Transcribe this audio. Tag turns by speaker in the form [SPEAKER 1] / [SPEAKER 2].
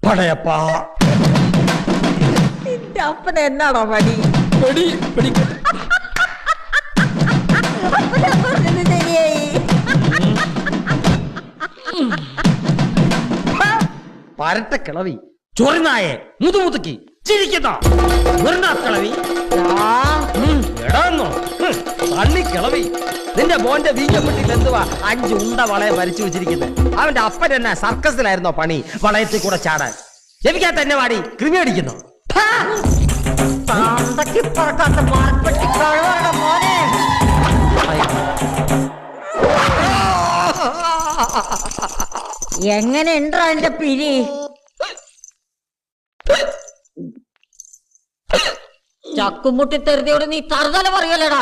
[SPEAKER 1] പടയപ്പാ
[SPEAKER 2] നിന്റെ അപ്പന എന്നാണോ പണി? ശരിയായി.
[SPEAKER 1] പരട്ട കിളവി ചൊറിനായെ മുതുമുതുക്കി ചിരിക്കുന്നോ കിളവി എടാന്നോ തള്ളി കിളവി. നിന്റെ മോന്റെ വീക്കപ്പെട്ടിൽ എന്തുവാ 5 ഉണ്ട വളയെ വരച്ചു വെച്ചിരിക്കുന്നത്? അവന്റെ അപ്പൻ എന്നാ സർക്കസിലായിരുന്നോ പണി വളയത്തിൽ കൂടെ ചാടാൻ? ജപിക്കാത്ത തന്നെ വാടി കൃമി അടിക്കുന്നു.
[SPEAKER 2] എങ്ങനെ ഉണ്ടോ എന്റെ പിരി? ചക്കുമുട്ടി തെറുതിയോട് നീ തറുതല പറയലടാ.